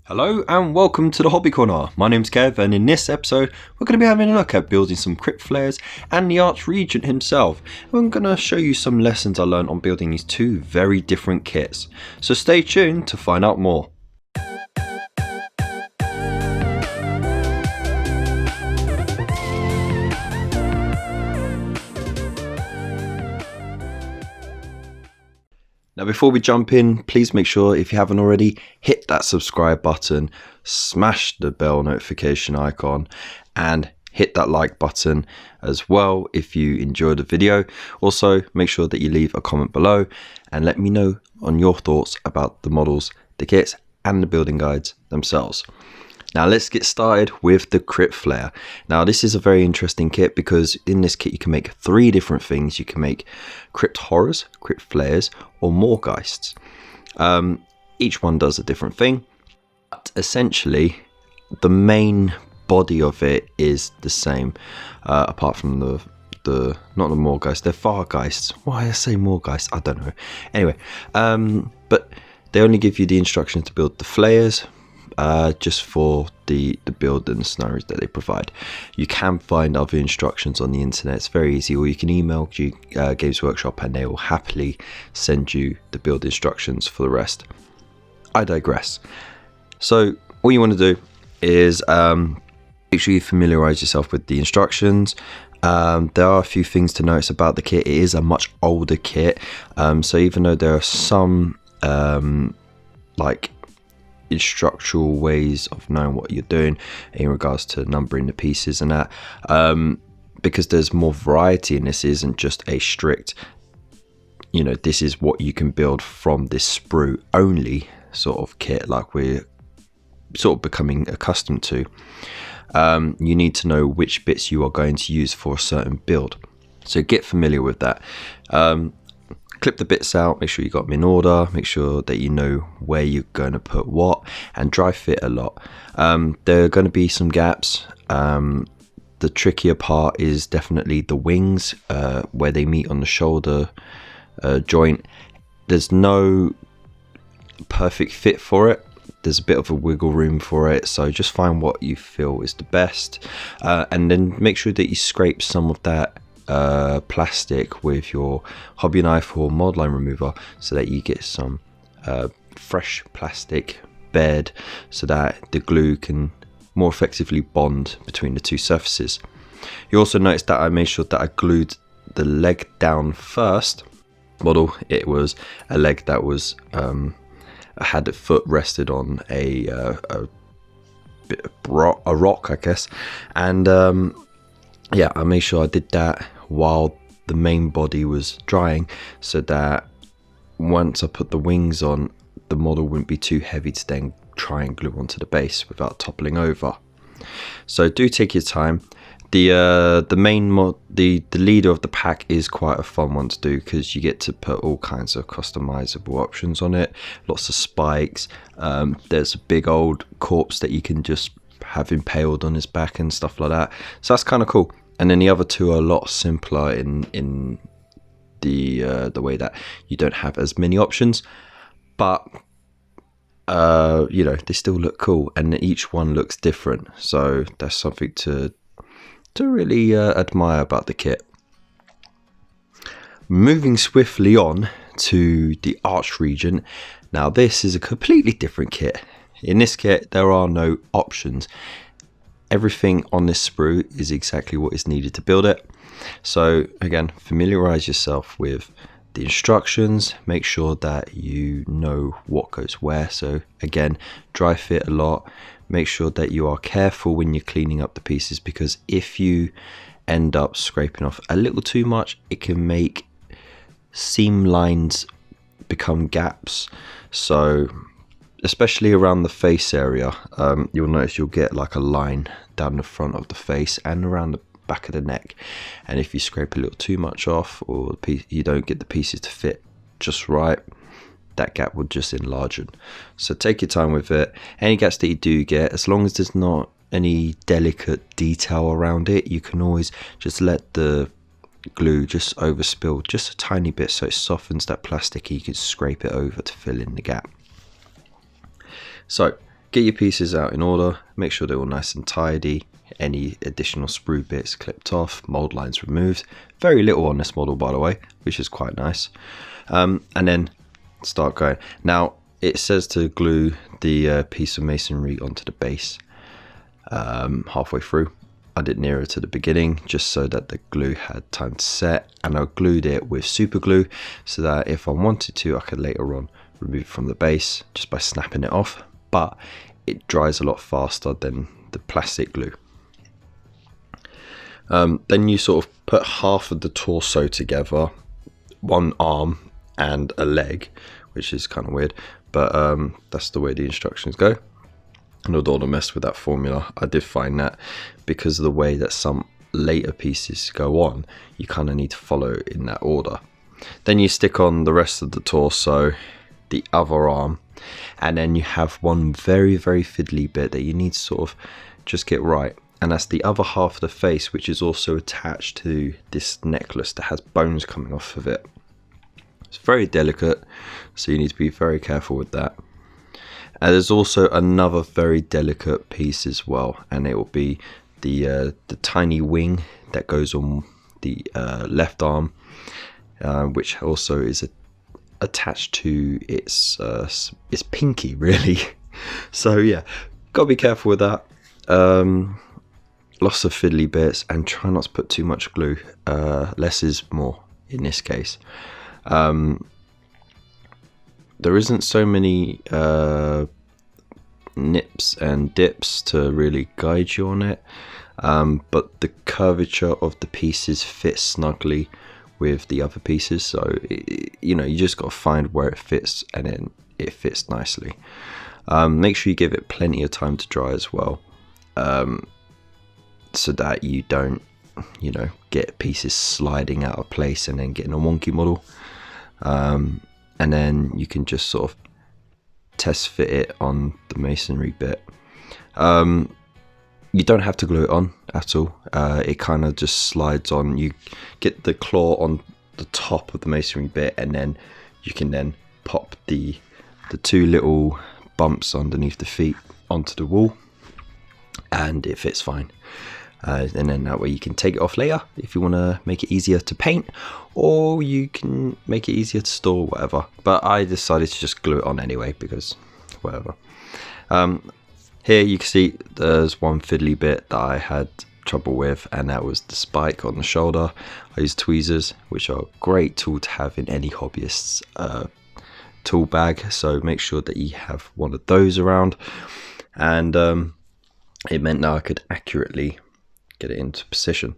Hello and welcome to the Hobby Corner. My name's Kev, and in this episode we're going to be having a look at building some Crypt Flayers and the Archregent himself. I'm going to show you some lessons I learned on building these two very different kits. So stay tuned to find out more. Now before we jump in, please make sure, if you haven't already, hit that subscribe button, smash the bell notification icon, and hit that like button as well if you enjoyed the video. Also, make sure that you leave a comment below and let me know on your thoughts about the models, the kits, and the building guides themselves. Now let's get started with the Crypt Flayer. Now this is a very interesting kit because in this kit you can make three different things. You can make Crypt Horrors, Crypt Flayers, or Morgheists. Each one does a different thing, but essentially the main body of it is the same, apart from not the Morgheists, they're Fargeists. Why I say Morgheists, I don't know. Anyway, but they only give you the instructions to build the Flayers, just for the build and the scenarios that they provide. You can find other instructions on the internet, it's very easy, or you can email Games Workshop and they will happily send you the build instructions for the rest. I digress. So all you want to do is make sure you familiarize yourself with the instructions. There are a few things to notice about the kit. It is a much older kit, so even though there are some like instructional ways of knowing what you're doing in regards to numbering the pieces and that, because there's more variety and this isn't just a strict, you know, this is what you can build from this sprue only sort of kit like we're sort of becoming accustomed to. You need to know which bits you are going to use for a certain build, so get familiar with that. Clip the bits out, make sure you got them in order, make sure that you know where you're going to put what, and dry fit a lot. There are going to be some gaps. The trickier part is definitely the wings, where they meet on the shoulder joint. There's no perfect fit for it. There's a bit of a wiggle room for it, so just find what you feel is the best, and then make sure that you scrape some of that plastic with your hobby knife or mod line remover so that you get some fresh plastic bed so that the glue can more effectively bond between the two surfaces. You also notice that I made sure that I glued the leg down first. Model, it was a leg that was had the foot rested on a bit of rock, I guess, and yeah, I made sure I did that while the main body was drying so that once I put the wings on, the model wouldn't be too heavy to then try and glue onto the base without toppling over. So do take your time. The main mod, the leader of the pack, is quite a fun one to do because you get to put all kinds of customizable options on it, lots of spikes. There's a big old corpse that you can just have impaled on his back and stuff like that, so that's kind of cool. And then the other two are a lot simpler in the way that you don't have as many options, but you know, they still look cool and each one looks different, so that's something to really admire about the kit. Moving swiftly on to the Archregent. Now this is a completely different kit. In this kit there are no options. Everything on this sprue is exactly what is needed to build it. So again, familiarize yourself with the instructions, make sure that you know what goes where. So again, dry fit a lot, make sure that you are careful when you're cleaning up the pieces, because if you end up scraping off a little too much, it can make seam lines become gaps. So especially around the face area, you'll notice you'll get like a line down the front of the face and around the back of the neck, and if you scrape a little too much off or you don't get the pieces to fit just right, that gap will just enlarge it. So take your time with it. Any gaps that you do get, as long as there's not any delicate detail around it, you can always just let the glue just overspill just a tiny bit so it softens that plastic, and you can scrape it over to fill in the gap. So get your pieces out in order, make sure they're all nice and tidy, any additional sprue bits clipped off, mold lines removed. Very little on this model, by the way, which is quite nice. And then start going. Now it says to glue the piece of masonry onto the base halfway through. I did nearer to the beginning just so that the glue had time to set, and I glued it with super glue so that if I wanted to, I could later on remove it from the base just by snapping it off, but it dries a lot faster than the plastic glue. Then you sort of put half of the torso together, one arm and a leg, which is kind of weird, but that's the way the instructions go. And I don't want to mess with that formula. I did find that because of the way that some later pieces go on, you kind of need to follow in that order. Then you stick on the rest of the torso, the other arm, and then you have one very, very fiddly bit that you need to sort of just get right. And that's the other half of the face, which is also attached to this necklace that has bones coming off of it. It's very delicate, so you need to be very careful with that. And there's also another very delicate piece as well, and it will be the tiny wing that goes on the left arm, which also is attached to its pinky, really. So yeah, gotta be careful with that. Lots of fiddly bits, and try not to put too much glue. Less is more in this case. There isn't so many nips and dips to really guide you on it, but the curvature of the pieces fits snugly with the other pieces, so you just got to find where it fits, and then it fits nicely. Make sure you give it plenty of time to dry as well, so that you don't get pieces sliding out of place and then getting a wonky model. And then you can just sort of test fit it on the masonry bit. You don't have to glue it on at all. It kind of just slides on. You get the claw on the top of the masonry bit, and then you can then pop the two little bumps underneath the feet onto the wall, and it fits fine. And then that way you can take it off later if you want to make it easier to paint, or you can make it easier to store, whatever. But I decided to just glue it on anyway, because whatever. Here you can see there's one fiddly bit that I had trouble with, and that was the spike on the shoulder. I used tweezers, which are a great tool to have in any hobbyist's tool bag, so make sure that you have one of those around. And it meant that I could accurately get it into position,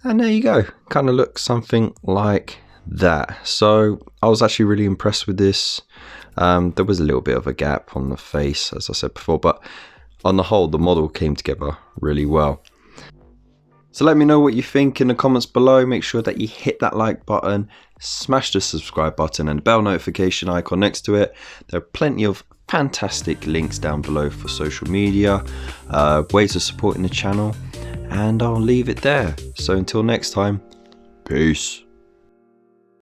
and there you go. Kind of looks something like that. So I was actually really impressed with this. There was a little bit of a gap on the face, as I said before, but on the whole the model came together really well. So let me know what you think in the comments below. Make sure that you hit that like button, smash the subscribe button and the bell notification icon next to it. There are plenty of fantastic links down below for social media, ways of supporting the channel, and I'll leave it there. So until next time, peace.